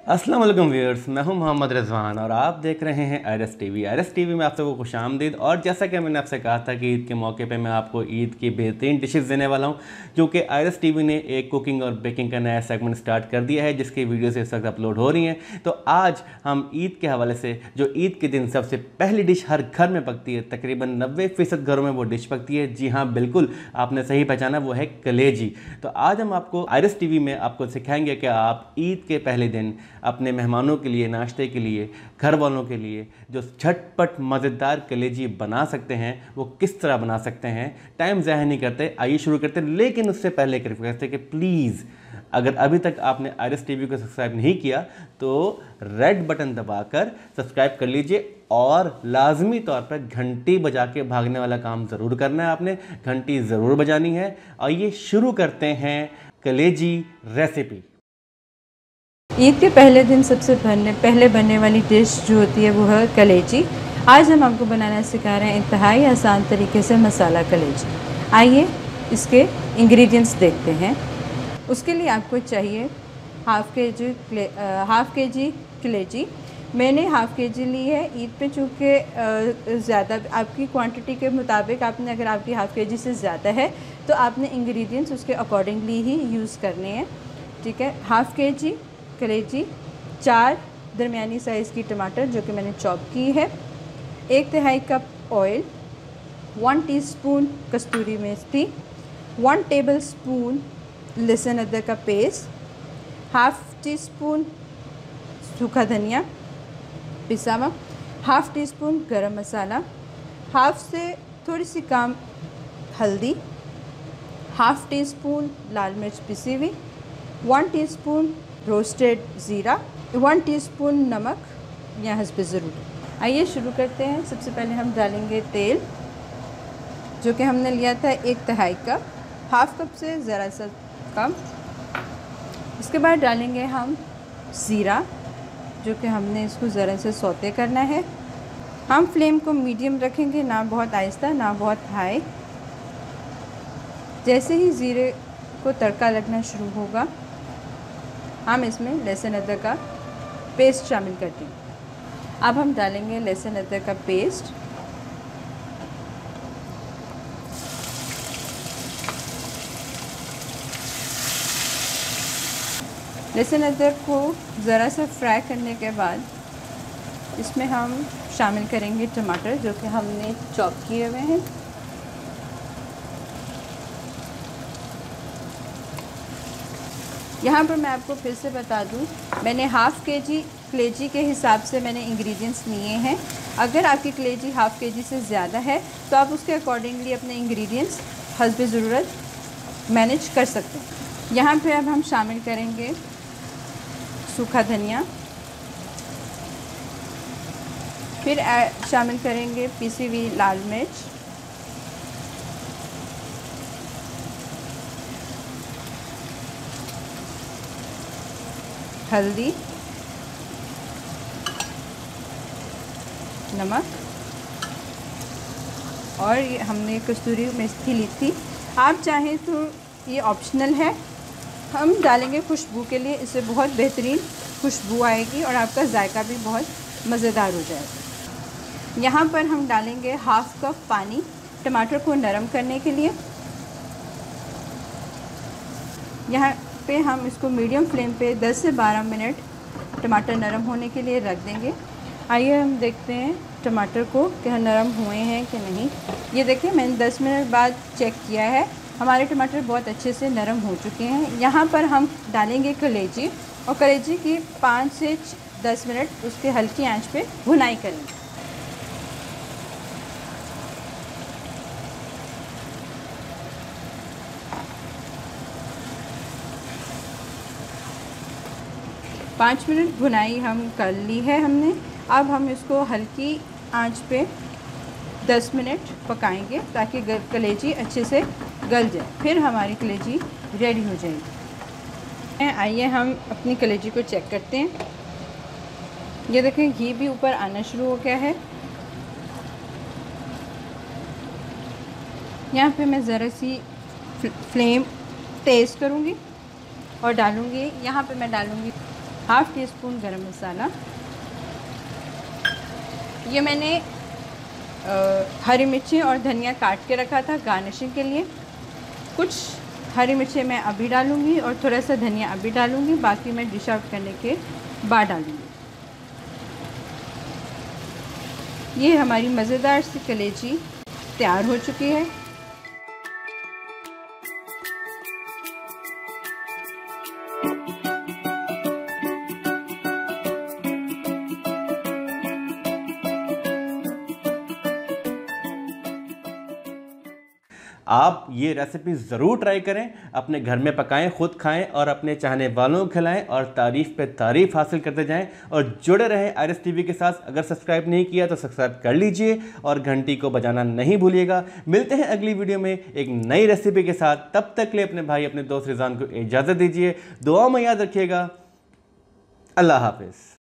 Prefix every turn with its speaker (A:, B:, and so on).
A: अस्सलाम वालेकुम व्यूअर्स, मैं हूं मोहम्मद रिजवान और आप देख रहे हैं आरएस टीवी में आप सबको खुशामदीद। और जैसा कि मैंने आपसे कहा था कि ईद के मौके पे मैं आपको ईद की बेहतरीन डिशेस देने वाला हूं, जो कि आरएस टीवी ने एक कुकिंग और बेकिंग का नया सेगमेंट स्टार्ट कर दिया है, जिसकी वीडियोस इस वक्त अपलोड हो रही हैं। तो आज हम ईद के हवाले से, जो ईद के दिन सबसे पहली डिश हर घर में पकती है, तकरीबन 90% घरों में वो डिश पकती है। जी हाँ, बिल्कुल आपने सही पहचाना, वो है कलेजी। तो आज हम आपको आरएस टीवी में आपको सिखाएंगे कि आप ईद के पहले दिन अपने मेहमानों के लिए, नाश्ते के लिए, घर वालों के लिए जो झटपट मज़ेदार कलेजी बना सकते हैं वो किस तरह बना सकते हैं। टाइम ज़ाया नहीं करते, आइए शुरू करते हैं। लेकिन उससे पहले एक रिक्वेस्ट है कि प्लीज़ अगर अभी तक आपने आरएस टीवी को सब्सक्राइब नहीं किया तो रेड बटन दबाकर सब्सक्राइब कर लीजिए और लाजमी तौर पर घंटी बजा के भागने वाला काम ज़रूर करना है। आपने घंटी ज़रूर बजानी है। आइए शुरू करते हैं कलेजी रेसिपी।
B: ईद के पहले दिन सबसे पहले बनने वाली डिश जो होती है वो है कलेजी। आज हम आपको बनाना सिखा रहे हैं इंतहाई आसान तरीके से मसाला कलेजी। आइए इसके इंग्रेडिएंट्स देखते हैं। उसके लिए आपको चाहिए हाफ़ के जी कलेजी। मैंने हाफ़ के जी ली है। ईद पे चूँकि ज़्यादा आपकी क्वांटिटी के मुताबिक आपने, अगर आपकी हाफ़ के जी से ज़्यादा है तो आपने इंग्रेडिएंट्स उसके अकॉर्डिंगली ही यूज़ करने हैं, ठीक है। हाफ़ के जी कलेजी, 4 दरमियानी साइज़ की टमाटर जो कि मैंने चॉप की है, 1/3 कप ऑयल, 1 टीस्पून कस्तूरी मेथी, 1 टेबलस्पून लहसुन अदरक का पेस्ट, हाफ़ टी स्पून सूखा धनिया पिसा हुआ, हाफ़ टी स्पून गरम मसाला, हाफ़ से थोड़ी सी कम हल्दी, हाफ़ टी स्पून लाल मिर्च पिसी हुई, 1 टीस्पून रोस्टेड ज़ीरा, 1 टीस्पून नमक या हस्ब ज़रूरत। आइए शुरू करते हैं। सबसे पहले हम डालेंगे तेल, जो कि हमने लिया था 1/3 कप, हाफ़ कप से ज़रा सा कम। इसके बाद डालेंगे हम ज़ीरा, जो कि हमने इसको ज़रा से सौते करना है। हम फ्लेम को मीडियम रखेंगे, ना बहुत आहिस्ता ना बहुत हाई। जैसे ही ज़ीरे को तड़का लगना शुरू होगा हम इसमें लहसुन अदरक का पेस्ट शामिल करते हैं। अब हम डालेंगे लहसुन अदरक का पेस्ट, लहसुन अदरक को ज़रा सा फ्राई करने के बाद इसमें हम शामिल करेंगे टमाटर, जो कि हमने चॉप किए हुए हैं। यहाँ पर मैं आपको फिर से बता दूँ, मैंने हाफ़ के जी कलेजी के हिसाब से मैंने इंग्रेडिएंट्स लिए हैं। अगर आपकी कलेजी हाफ़ के जी से ज़्यादा है तो आप उसके अकॉर्डिंगली अपने इंग्रेडिएंट्स हस्ब ज़रूरत मैनेज कर सकते हैं। यहाँ पे अब हम शामिल करेंगे सूखा धनिया, फिर शामिल करेंगे पिसी हुई लाल मिर्च, हल्दी, नमक, और ये हमने कस्तूरी मेथी ली थी। आप चाहें तो ये ऑप्शनल है, हम डालेंगे खुशबू के लिए, इससे बहुत बेहतरीन खुशबू आएगी और आपका जायका भी बहुत मज़ेदार हो जाएगा। यहाँ पर हम डालेंगे हाफ़ कप पानी टमाटर को नरम करने के लिए। यहाँ पे हम इसको मीडियम फ्लेम पे 10 से 12 मिनट टमाटर नरम होने के लिए रख देंगे। आइए हम देखते हैं टमाटर को कि नरम हुए हैं कि नहीं। ये देखिए, मैंने 10 मिनट बाद चेक किया है, हमारे टमाटर बहुत अच्छे से नरम हो चुके हैं। यहाँ पर हम डालेंगे कलेजी और कलेजी की 5 से 10 मिनट उसके हल्की आंच पे भुनाई करेंगे। पाँच मिनट भुनाई हम कर ली है हमने। अब हम इसको हल्की आंच पे 10 मिनट पकाएंगे ताकि कलेजी अच्छे से गल जाए, फिर हमारी कलेजी रेडी हो जाएगी। आइए हम अपनी कलेजी को चेक करते हैं। ये देखें, घी भी ऊपर आना शुरू हो गया है। यहाँ पे मैं ज़रा सी फ्लेम तेज़ करूँगी और डालूँगी, यहाँ पे मैं डालूँगी हाफ़ टी स्पून गरम मसाला। ये मैंने हरी मिर्ची और धनिया काट के रखा था गार्निशिंग के लिए। कुछ हरी मिर्ची मैं अभी डालूँगी और थोड़ा सा धनिया अभी डालूँगी, बाकी मैं डिश आउट करने के बाद डालूँगी। ये हमारी मज़ेदार सी कलेजी तैयार हो चुकी है।
A: आप ये रेसिपी ज़रूर ट्राई करें, अपने घर में पकाएं, खुद खाएं और अपने चाहने वालों को खिलाएं और तारीफ़ पे तारीफ़ हासिल करते जाएं और जुड़े रहें आईआरएस टीवी के साथ। अगर सब्सक्राइब नहीं किया तो सब्सक्राइब कर लीजिए और घंटी को बजाना नहीं भूलिएगा। मिलते हैं अगली वीडियो में एक नई रेसिपी के साथ। तब तक के लिए अपने भाई अपने दोस्त रिजवान को इजाज़त दीजिए। दुआ में याद रखिएगा। अल्लाह हाफिज़।